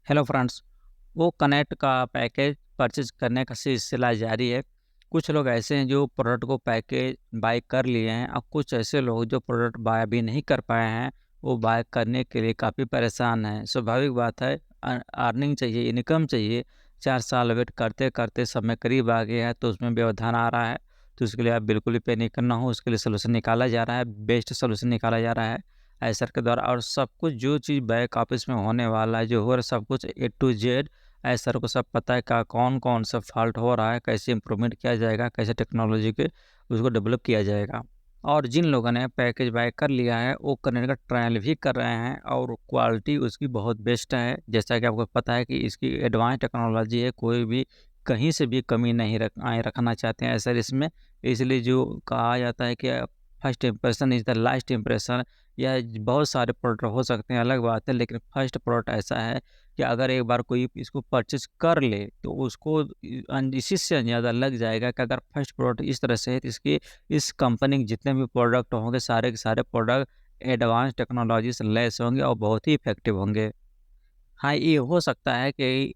Hello friends. वो connect का package purchase करने का सिलसिला जारी है। कुछ लोग ऐसे हैं जो प्रोडक्ट को पैकेज बाय कर लिए हैं और कुछ ऐसे लोग जो प्रोडक्ट बाय अभी नहीं कर पाए हैं, वो बाय करने के लिए काफ़ी परेशान हैं। स्वाभाविक बात है, अर्निंग चाहिए, इनकम चाहिए। 4 साल वेट करते करते समय करीब आ गया है तो उसमें व्यवधान आ रहा है। तो उसके लिए आप बिल्कुल भी पैनिक ना हो, उसके लिए सोल्यूशन निकाला जा रहा है, बेस्ट सोल्यूशन निकाला जा रहा है एसर के द्वारा। और सब कुछ जो चीज़ बैक ऑफिस में होने वाला है, जो हो रहा है सब कुछ ए टू जेड एसर को सब पता है का कौन कौन सा फॉल्ट हो रहा है, कैसे इम्प्रूवमेंट किया जाएगा, कैसे टेक्नोलॉजी के उसको डेवलप किया जाएगा। और जिन लोगों ने पैकेज बाय कर लिया है वो करने का ट्रायल भी कर रहे हैं और क्वालिटी उसकी बहुत बेस्ट है। जैसा कि आपको पता है कि इसकी एडवांस टेक्नोलॉजी है, कोई भी कहीं से भी कमी नहीं रखना चाहते हैं एसर इसमें। इसलिए जो कहा जाता है कि first impression is the last impression, या बहुत सारे प्रोडक्ट हो सकते हैं, अलग बात है, लेकिन फर्स्ट प्रोडक्ट ऐसा है कि अगर एक बार कोई इसको परचेज़ कर ले तो उसको इसी से ज़्यादा लग जाएगा कि अगर फर्स्ट प्रोडक्ट इस तरह से है तो इसकी इस कंपनी के जितने भी प्रोडक्ट होंगे सारे के सारे प्रोडक्ट एडवांस टेक्नोलॉजी से लैस होंगे और बहुत ही इफ़ेक्टिव होंगे। हाँ, ये हो सकता है कि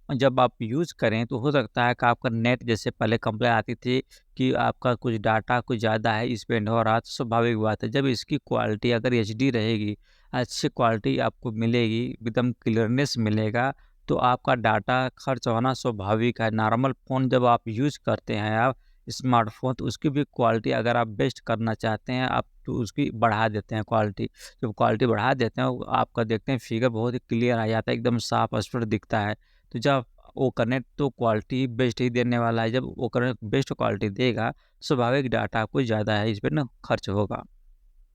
जब आप यूज़ करें तो हो सकता है कि आपका नेट, जैसे पहले कंप्लेन आती थी कि आपका कुछ डाटा कुछ ज़्यादा है स्पेंड हो रहा है, तो स्वाभाविक बात है जब इसकी क्वालिटी अगर एचडी रहेगी, अच्छी क्वालिटी आपको मिलेगी, एकदम क्लियरनेस मिलेगा, तो आपका डाटा खर्च होना स्वाभाविक है। नॉर्मल फ़ोन जब आप यूज़ करते हैं, आप स्मार्टफ़ोन, तो उसकी भी क्वालिटी अगर आप बेस्ट करना चाहते हैं आप तो उसकी बढ़ा देते हैं क्वालिटी। जब क्वालिटी बढ़ा देते हैं, वो आपका देखते हैं फिगर बहुत ही क्लियर आ जाता है, एकदम साफ स्पष्ट दिखता है। तो जब वो कनेक्ट तो क्वालिटी बेस्ट ही देने वाला है, जब वो कनेक्ट बेस्ट क्वालिटी देगा, स्वाभाविक डाटा आपको ज़्यादा है इस पे ना खर्च होगा।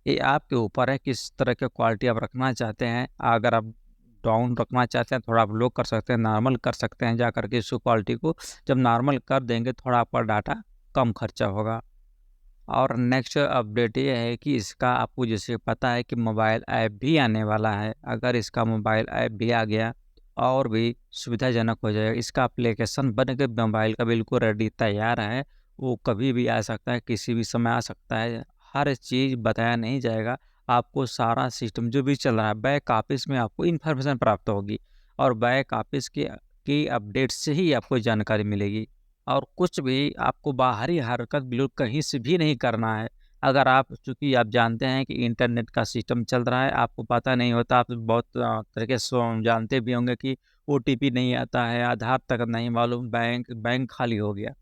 ये आपके ऊपर है किस तरह की क्वालिटी आप रखना चाहते हैं। अगर आप डाउन रखना चाहते हैं, थोड़ा आप लो कर सकते हैं, नॉर्मल कर सकते हैं जा करके इसको क्वालिटी को। जब नॉर्मल कर देंगे थोड़ा आपका डाटा कम खर्चा होगा। और नेक्स्ट अपडेट ये है कि इसका आपको जैसे पता है कि मोबाइल ऐप भी आने वाला है। अगर इसका मोबाइल ऐप भी आ गया और भी सुविधाजनक हो जाएगा। इसका एप्लीकेशन बन के मोबाइल का बिल्कुल रेडी तैयार है। वो कभी भी आ सकता है, किसी भी समय आ सकता है। हर चीज़ बताया नहीं जाएगा। आपको सारा सिस्टम जो भी चल रहा है बैक ऑफिस में आपको इन्फॉर्मेशन प्राप्त होगी और बैक ऑफिस के की अपडेट से ही आपको जानकारी मिलेगी। और कुछ भी आपको बाहरी हरकत बिल्कुल कहीं से भी नहीं करना है। अगर आप, चूँकि आप जानते हैं कि इंटरनेट का सिस्टम चल रहा है, आपको पता नहीं होता, आप बहुत तरीके से जानते भी होंगे कि ओटीपी नहीं आता है, आधार तक नहीं मालूम, बैंक बैंक खाली हो गया।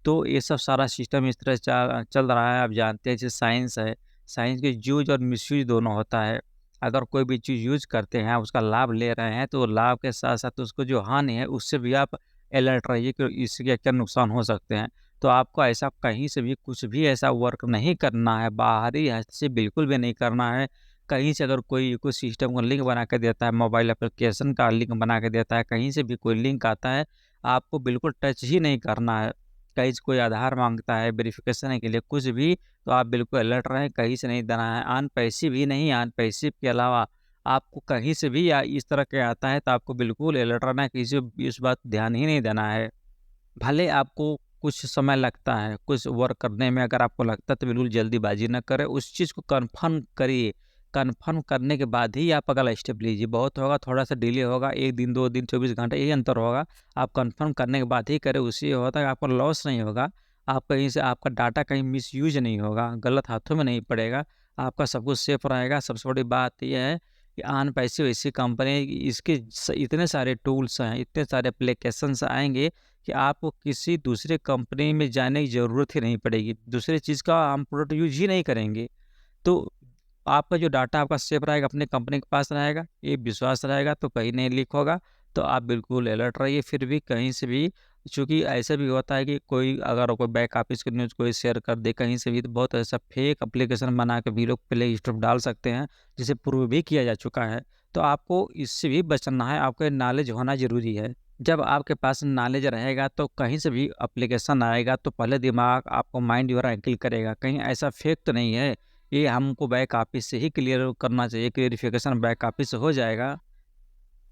तो ये सब सारा सिस्टम इस तरह चल रहा है, आप जानते हैं जैसे साइंस है, साइंस के यूज़ और मिसयूज़ दोनों होता है। अगर कोई भी चीज़ यूज़ करते हैं, उसका लाभ ले रहे हैं, तो लाभ के साथ-साथ उसको जो हानि है, उससे भी आप अलर्ट रहिए कि इससे क्या-क्या नुकसान हो सकते हैं। तो आपको ऐसा कहीं से भी कुछ भी ऐसा वर्क नहीं करना है, बाहरी हद से बिल्कुल भी नहीं करना है। कहीं से अगर कोई इकोसिस्टम का लिंक बना के देता है, मोबाइल एप्लीकेशन का लिंक बना के देता है, कहीं से भी कोई लिंक आता है, आपको बिल्कुल टच ही नहीं करना है। कहीं से कोई आधार माँगता है वेरिफ़िकेशन के लिए कुछ भी, तो आप बिल्कुल अलर्ट रहें, कहीं से नहीं देना है। ऑन पैसिव ही नहीं, ऑन पैसिव के अलावा आपको कहीं से भी या इस तरह के आता है तो आपको बिल्कुल अलर्ट रहना है, किसी इस बात ध्यान ही नहीं देना है। भले आपको कुछ समय लगता है, कुछ वर्क करने में अगर आपको लगता है तो बिल्कुल जल्दीबाज़ी ना करें, उस चीज़ को कन्फर्म करिए। कन्फर्म करने के बाद ही आप अगला स्टेप लीजिए। बहुत होगा, थोड़ा-सा डिले होगा, 1 दिन, 2 दिन, 24 घंटे यही अंतर होगा। आप कन्फर्म करने के बाद ही करें, उससे होता है आपका लॉस नहीं होगा। आप कहीं से आपका डाटा कहीं मिसयूज़ नहीं होगा, गलत हाथों में नहीं पड़ेगा, आपका सब कुछ सेफ रहेगा। सबसे बड़ी बात ये है कि ऑन पैसे वैसी कंपनी, इसके इतने सारे टूल्स हैं, इतने सारे एप्लीकेशंस आएँगे कि आपको किसी दूसरे कंपनी में जाने की ज़रूरत ही नहीं पड़ेगी। दूसरे चीज़ का हम प्रोडक्ट यूज़ ही नहीं करेंगे। तो आपका जो डाटा आपका सेफ रहेगा, अपने कंपनी के पास रहेगा, ये विश्वास रहेगा तो कहीं नहीं लीक होगा। तो आप बिल्कुल अलर्ट रहिए, फिर भी कहीं से भी, चूँकि ऐसा भी होता है कि कोई अगर कोई बैक ऑफिस की न्यूज़ कोई शेयर कर दे कहीं से भी, तो बहुत ऐसा फेक एप्लीकेशन बना के भी लोग प्ले स्टोर पे डाल सकते हैं, जिसे प्रूव भी किया जा चुका है। तो आपको इससे भी बचना है, आपको नॉलेज होना ज़रूरी है। जब आपके पास नॉलेज रहेगा तो कहीं से भी एप्लीकेशन आएगा तो पहले दिमाग आपको माइंड योर एंकिल करेगा, कहीं ऐसा फेक तो नहीं है। ये हमको बैक ऑफिस से ही क्लियर करना चाहिए, क्लेरिफिकेशन बैक ऑफिस से हो जाएगा,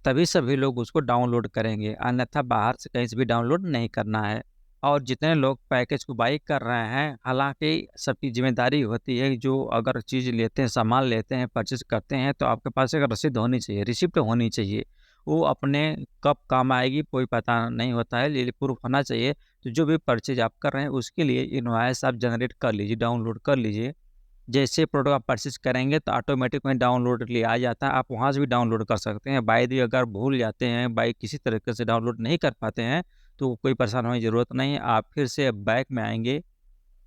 तभी सभी लोग उसको डाउनलोड करेंगे, अन्यथा बाहर से कहीं से भी डाउनलोड नहीं करना है। और जितने लोग पैकेज को बाई कर रहे हैं, हालाँकि सबकी ज़िम्मेदारी होती है, जो अगर चीज़ लेते हैं, सामान लेते हैं, परचेज़ करते हैं, तो आपके पास एक रसीद होनी चाहिए, रिसिप्ट होनी चाहिए। वो अपने कब काम आएगी कोई पता नहीं होता है, ये प्रूफ होना चाहिए। तो जो भी परचेज़ आप कर रहे हैं उसके लिए इनवॉइस आप जनरेट कर लीजिए, डाउनलोड कर लीजिए। जैसे प्रोडक्ट आप परचेज़ करेंगे तो ऑटोमेटिक वहीं डाउनलोड के लिए आ जाता है, आप वहाँ से भी डाउनलोड कर सकते हैं। बाय द वे अगर भूल जाते हैं, बाय किसी तरीके से डाउनलोड नहीं कर पाते हैं, तो कोई परेशान होने की ज़रूरत नहीं है। आप फिर से बैक में आएँगे,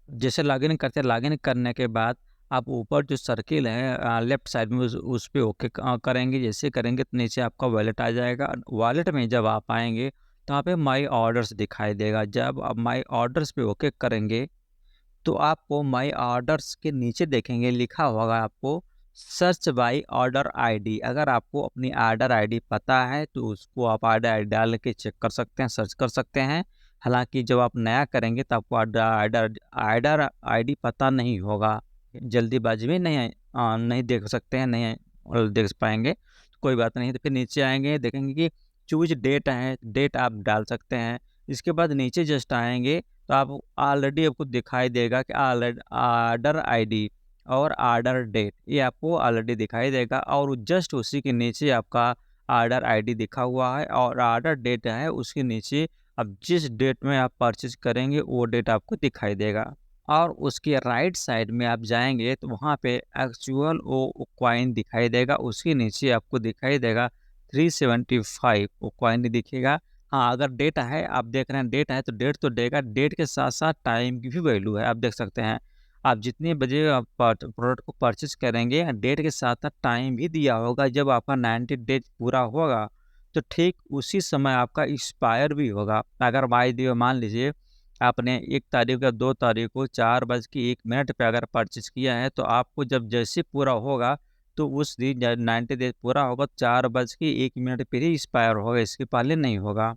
जैसे लॉगिन करते हैं, लॉगिन करने के बाद आप ऊपर जो सर्किल है लेफ्ट साइड में उस पे ओके करेंगे। जैसे करेंगे तो नीचे आपका वॉलेट आ जाएगा। वॉलेट में जब आप आएँगे तो यहाँ पे माई ऑर्डर्स दिखाई देगा। जब आप माई ऑर्डर्स पे ओके करेंगे तो आपको माई ऑर्डर्स के नीचे देखेंगे लिखा होगा आपको सर्च बाई ऑर्डर आईडी। अगर आपको अपनी ऑर्डर आईडी पता है तो उसको आप ऑर्डर आईडी डाल के चेक कर सकते हैं, सर्च कर सकते हैं। हालांकि जब आप नया करेंगे तो आपको ऑर्डर ऑर्डर आईडी पता नहीं होगा, जल्दीबाजी में नहीं देख सकते हैं, नहीं देख पाएंगे तो कोई बात नहीं। तो फिर नीचे आएंगे, देखेंगे कि चूज डेट है, डेट आप डाल सकते हैं। इसके बाद नीचे जस्ट आएंगे तो आप ऑलरेडी आपको दिखाई देगा कि ऑर्डर आईडी और ऑर्डर डेट, ये आपको ऑलरेडी दिखाई देगा। और जस्ट उसी के नीचे आपका ऑर्डर आईडी दिखा हुआ है और ऑर्डर डेट है उसके नीचे। अब जिस डेट में आप परचेज करेंगे वो डेट आपको दिखाई देगा। और उसके राइट साइड में आप जाएंगे तो वहाँ पे एक्चुअल वो कॉइन दिखाई देगा, उसके नीचे आपको दिखाई देगा 375 वो कॉइन दिखेगा। हाँ, अगर डेट है, आप देख रहे हैं डेट है तो डेट तो देगा, डेट के साथ साथ टाइम की भी वैल्यू है। आप देख सकते हैं आप जितने बजे आप प्रोडक्ट को परचेज करेंगे, डेट के साथ साथ टाइम भी दिया होगा। जब आपका 90 डेज पूरा होगा तो ठीक उसी समय आपका एक्सपायर भी होगा। अगर बाई द वे मान लीजिए आपने 1 तारीख या 2 तारीख को 4:01 पे अगर परचेज किया है तो आपको जब जैसे पूरा होगा तो उस दिन जब 90 डेज पूरा होगा 4:01 पे ही एक्सपायर होगा, इसके पहले नहीं होगा।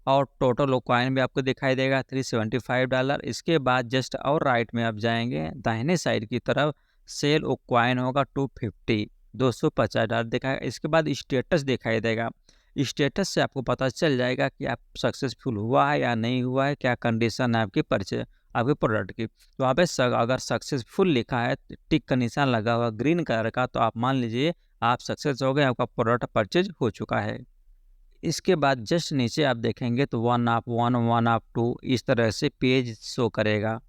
और टोटल वो कॉइन भी आपको दिखाई देगा $375। इसके बाद जस्ट और राइट में आप जाएंगे दाहिने साइड की तरफ, सेल वो कॉइन होगा 250 $250 दिखाएगा। इसके बाद स्टेटस दिखाई देगा। स्टेटस से आपको पता चल जाएगा कि आप सक्सेसफुल हुआ है या नहीं हुआ है, क्या कंडीशन है आपके प्रोडक्ट की। तो वहाँ पे अगर सक्सेसफुल लिखा है, टिक का निशान लगा हुआ ग्रीन कलर का, तो आप मान लीजिए आप सक्सेस हो गए, आपका प्रोडक्ट परचेज हो चुका है। इसके बाद जस्ट नीचे आप देखेंगे तो 1 ऑफ 1 इस तरह से पेज शो करेगा।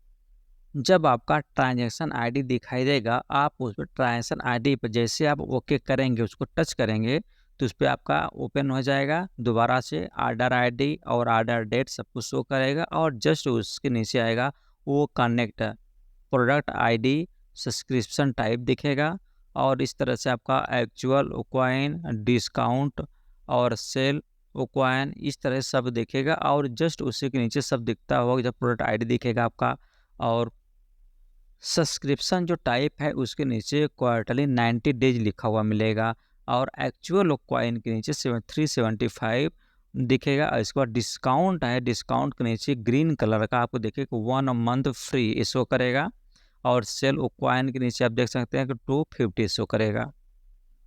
जब आपका ट्रांजैक्शन आईडी दिखाई देगा, आप उस पर ट्रांजैक्शन आईडी पर जैसे आप ओके करेंगे, उसको टच करेंगे तो उस पर आपका ओपन हो जाएगा। दोबारा से ऑर्डर आईडी और ऑर्डर डेट सब कुछ शो करेगा और जस्ट उसके नीचे आएगा वो connect product ID subscription type दिखेगा। और इस तरह से आपका एक्चुअल कॉइन, डिस्काउंट और सेल कॉइन इस तरह सब दिखेगा। और जस्ट उसी के नीचे सब दिखता होगा जब प्रोडक्ट आईडी दिखेगा आपका। और सब्सक्रिप्शन जो टाइप है उसके नीचे क्वार्टरली 90 डेज लिखा हुआ मिलेगा और एक्चुअल कॉइन के नीचे 375 दिखेगा। और इसके बाद डिस्काउंट है, डिस्काउंट के नीचे ग्रीन कलर का आपको देखिएगा 1 मंथ फ्री शो करेगा। और सेल कॉइन के नीचे आप देख सकते हैं कि 250 शो करेगा।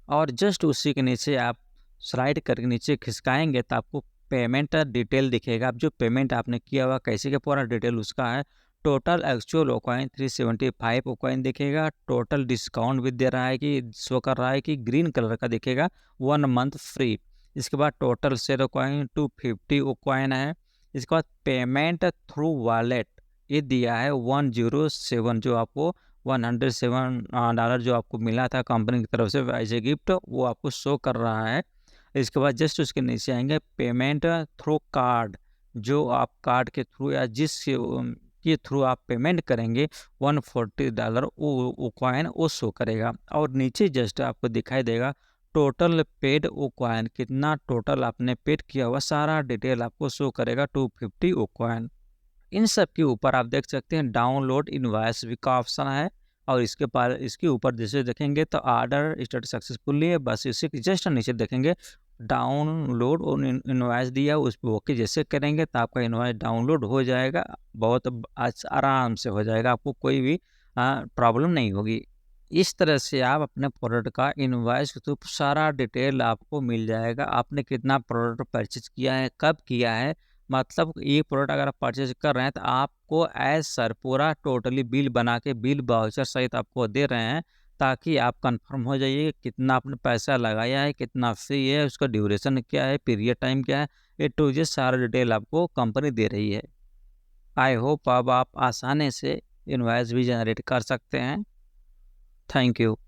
और जस्ट उसी के नीचे आप स्लाइड करके नीचे खिसकाएंगे तो आपको पेमेंट डिटेल दिखेगा। अब जो पेमेंट आपने किया हुआ कैसे का पूरा डिटेल उसका है। टोटल एक्चुअल कॉइन 375 कॉइन दिखेगा। टोटल डिस्काउंट भी दे रहा है कि शो कर रहा है कि ग्रीन कलर का दिखेगा 1 मंथ फ्री। इसके बाद टोटल सेल कॉइन 250 कॉइन है। इसके बाद पेमेंट थ्रू वॉलेट ये दिया है 107, जो आपको $107 जो आपको मिला था कंपनी की तरफ से एज ए गिफ्ट, वो आपको शो कर रहा है। इसके बाद जस्ट उसके नीचे आएंगे पेमेंट थ्रू कार्ड, जो आप कार्ड के थ्रू या जिस के थ्रू आप पेमेंट करेंगे $140 वो कॉइन वो शो करेगा। और नीचे जस्ट आपको दिखाई देगा टोटल पेड वो कॉइन, कितना टोटल आपने पेड किया हुआ सारा डिटेल आपको शो करेगा 250 वो कॉइन। इन सब के ऊपर आप देख सकते हैं डाउनलोड इनवॉइस भी का ऑप्शन है। और इसके ऊपर जैसे देखेंगे तो ऑर्डर स्टार्ट सक्सेसफुली है, बस इसी के जस्ट नीचे देखेंगे डाउनलोड और इनवॉइस दिया, उस पर ओके जैसे करेंगे तो आपका इनवॉइस डाउनलोड हो जाएगा। बहुत आराम से हो जाएगा, आपको कोई भी प्रॉब्लम नहीं होगी। इस तरह से आप अपने प्रोडक्ट का इनवॉइस के थ्रू सारा डिटेल आपको मिल जाएगा। आपने कितना प्रोडक्ट परचेज किया है, कब किया है, मतलब ये प्रोडक्ट अगर आप परचेज कर रहे हैं तो आपको एज सर पूरा टोटली बिल बना के बिल वाउचर सहित आपको दे रहे हैं, ताकि आप कंफर्म हो जाइए कि कितना आपने पैसा लगाया है, कितना फ़ी है, उसका ड्यूरेशन क्या है, पीरियड टाइम क्या है, ए टू जेड सारा डिटेल आपको कंपनी दे रही है। आई होप अब आप आसानी से इनवॉइस भी जनरेट कर सकते हैं। Thank you.